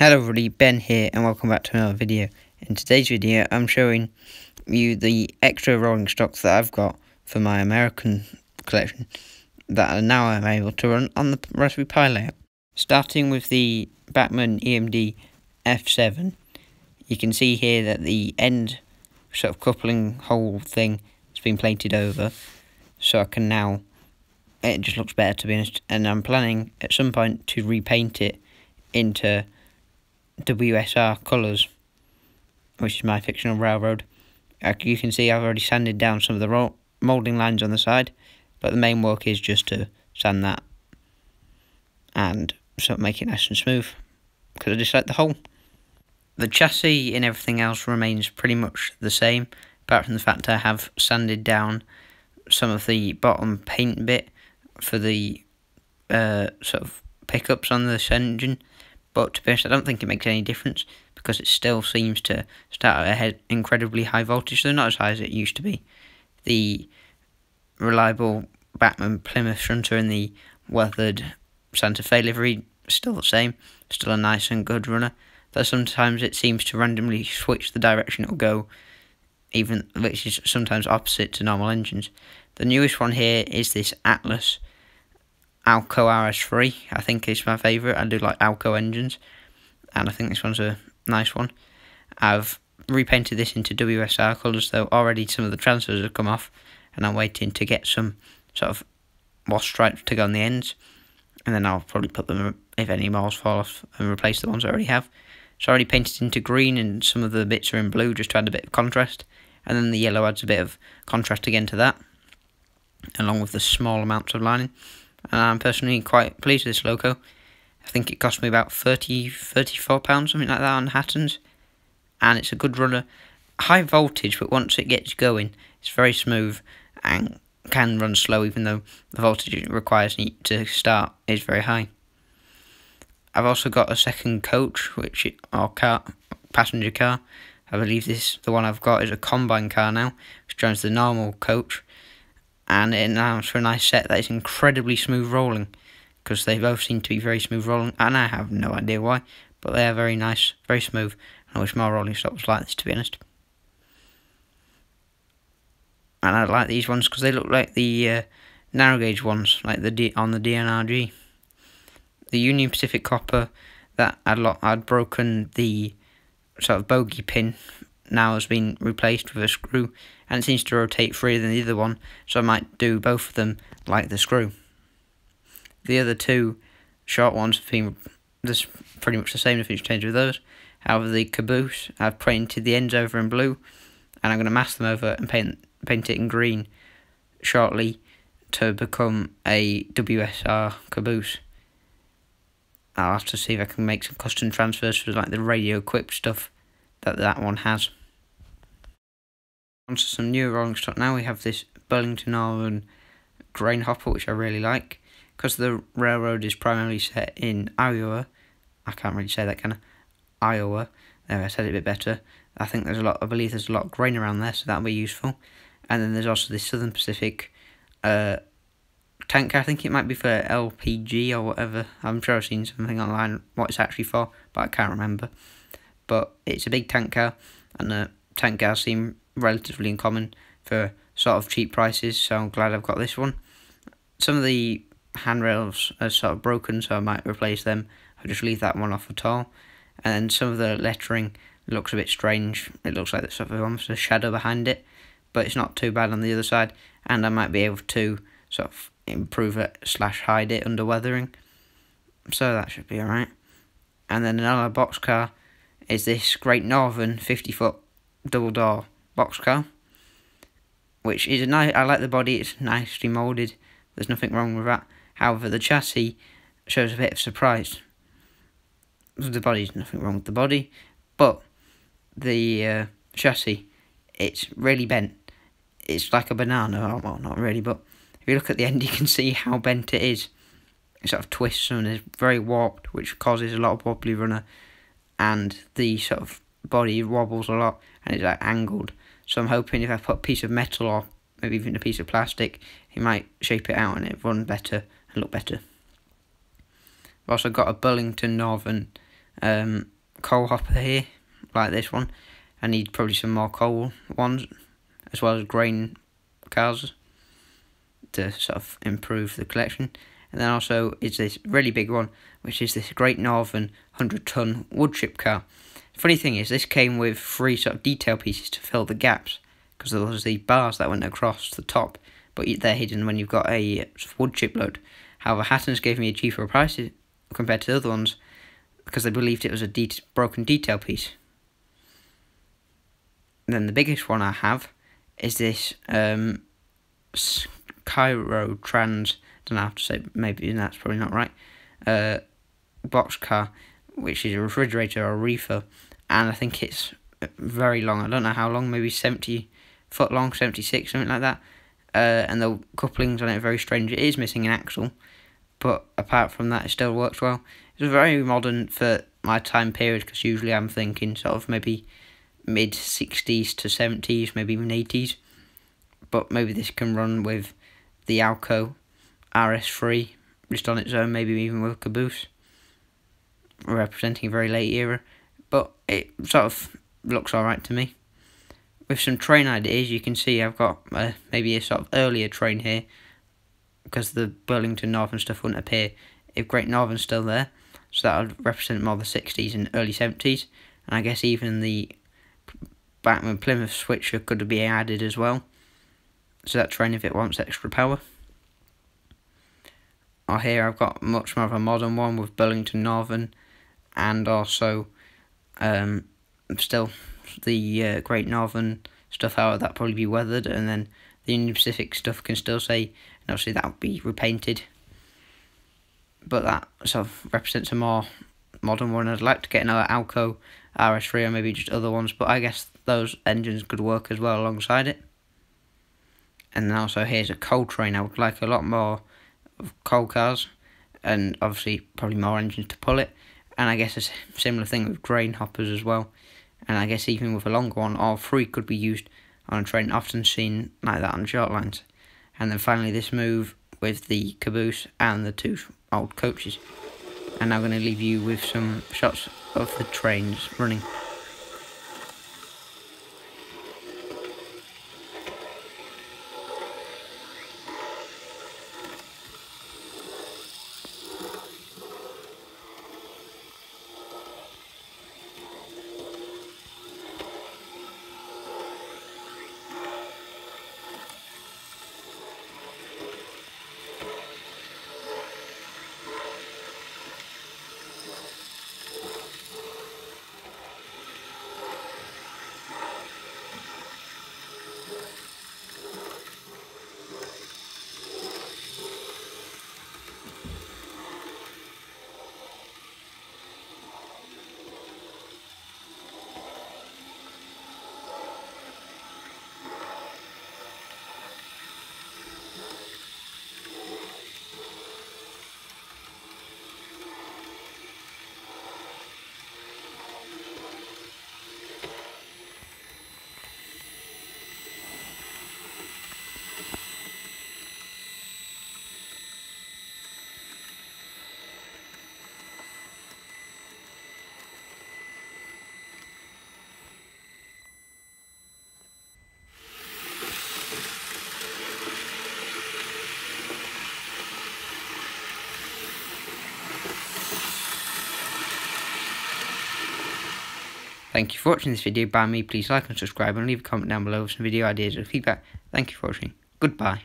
Hello everybody, Ben here and welcome back to another video. In today's video I'm showing you the extra rolling stocks that I've got for my American collection that are now I'm able to run on the Raspberry Pi layout. Starting with the Bachmann EMD F7, you can see here that the end sort of coupling hole thing has been plated over, so I can now, it just looks better to be honest, and I'm planning at some point to repaint it into WSR colours, which is my fictional railroad. You can see I've already sanded down some of the moulding lines on the side, but the main work is just to sand that and sort of make it nice and smooth, because I just like the hole. The chassis and everything else remains pretty much the same, apart from the fact I have sanded down some of the bottom paint bit for the sort of pickups on this engine. But to be honest, I don't think it makes any difference, because it still seems to start at incredibly high voltage, so not as high as it used to be. The reliable Bachmann Plymouth shunter and the weathered Santa Fe livery still the same, still a nice and good runner, though sometimes it seems to randomly switch the direction it'll go, which is sometimes opposite to normal engines. The newest one here is this Atlas Alco RS-3, I think is my favourite. I do like Alco engines, and I think this one's a nice one. I've repainted this into WSR colours, though already some of the transfers have come off, and I'm waiting to get some sort of wash stripes to go on the ends, and then I'll probably put them, if any more fall off, and replace the ones I already have. So I already painted into green, and some of the bits are in blue just to add a bit of contrast, and then the yellow adds a bit of contrast again to that, along with the small amounts of lining. And I'm personally quite pleased with this logo. I think it cost me about £34, something like that, on Hatton's, and it's a good runner. High voltage, but once it gets going, it's very smooth and can run slow, even though the voltage it requires to start is very high. I've also got a second coach, passenger car. I believe the one I've got is a combine car now, which joins the normal coach. And it allows for a nice set that is incredibly smooth rolling, because they both seem to be very smooth rolling, and I have no idea why, but they are very nice, very smooth, and I wish more rolling stock was like this, to be honest. And I like these ones because they look like the narrow gauge ones, like on the DNRG. The Union Pacific copper that I'd broken the sort of bogey pin now has been replaced with a screw, and it seems to rotate freer than the other one, so I might do both of them like the screw. The other two short ones have been pretty much the same, nothing's changed with those. However, the caboose, I've painted the ends over in blue, and I'm going to mask them over and paint it in green shortly to become a WSR caboose. I'll have to see if I can make some custom transfers for like the radio equipped stuff that one has. Onto some new rolling stock now. We have this Burlington Northern grain hopper, which I really like, because the railroad is primarily set in Iowa. I can't really say that, can I? Iowa. There, I said it a bit better. I believe there's a lot of grain around there, so that'll be useful. And then there's also the Southern Pacific tanker. I think it might be for LPG or whatever. I'm sure I've seen something online what it's actually for, but I can't remember. But it's a big tank car, and the tank cars seem relatively uncommon for sort of cheap prices, so I'm glad I've got this one. Some of the handrails are sort of broken, so I might replace them. I'll just leave that one off at all. And then some of the lettering looks a bit strange. It looks like there's sort of almost a shadow behind it, but it's not too bad on the other side, and I might be able to sort of improve it / hide it under weathering, so that should be alright. And then another box car is this Great Northern 50-foot double door box car, which is nice. I like the body, it's nicely moulded, there's nothing wrong with that. However, the chassis shows a bit of surprise. The body's nothing wrong with the body, but the chassis, it's really bent. It's like a banana, well, not really, but if you look at the end you can see how bent it is. It sort of twists and is very warped, which causes a lot of wobbly runner, and the sort of body wobbles a lot and it's like angled. So I'm hoping if I put a piece of metal or maybe even a piece of plastic, it might shape it out and it run better and look better. I've also got a Burlington Northern coal hopper here, like this one. I need probably some more coal ones, as well as grain cars, to sort of improve the collection. And then also is this really big one, which is this Great Northern 100-ton wood chip car. The funny thing is, this came with 3 sort of detail pieces to fill the gaps, because there was the bars that went across the top, but they're hidden when you've got a wood chip load. However, Hatton's gave me a cheaper price compared to the other ones, because they believed it was a broken detail piece. And then the biggest one I have is this Cairo Trans, I don't know how to say, maybe that's probably not right, box car, which is a refrigerator or a reefer, and I think it's very long. I don't know how long, maybe 70 foot long, 76, something like that. And the couplings on it are very strange. It is missing an axle, but apart from that, it still works well. It's very modern for my time period, because usually I'm thinking sort of maybe mid 60s to 70s, maybe even 80s. But maybe this can run with the Alco RS-3 just on its own, maybe even with a caboose, representing a very late era. But it sort of looks alright to me. With some train ideas, you can see I've got maybe a sort of earlier train here, because the Burlington Northern stuff wouldn't appear if Great Northern's still there. So that would represent more the 60s and early 70s. And I guess even the Batman Plymouth switcher could be added as well. So that train, if it wants extra power. Or here I've got much more of a modern one with Burlington Northern, and also still the Great Northern stuff out, that'll probably be weathered, and then the Union Pacific stuff can still say, and obviously that would be repainted. But that sort of represents a more modern one. I'd like to get another Alco RS-3 or maybe just other ones, but I guess those engines could work as well alongside it. And then also here's a coal train. I would like a lot more of coal cars, and obviously probably more engines to pull it. And I guess a similar thing with grain hoppers as well. And I guess even with a longer one, all 3 could be used on a train, often seen like that on short lines. And then finally this move with the caboose and the 2 old coaches. And now I'm going to leave you with some shots of the trains running. Thank you for watching this video by me. Please like and subscribe, and leave a comment down below with some video ideas or feedback. Thank you for watching. Goodbye.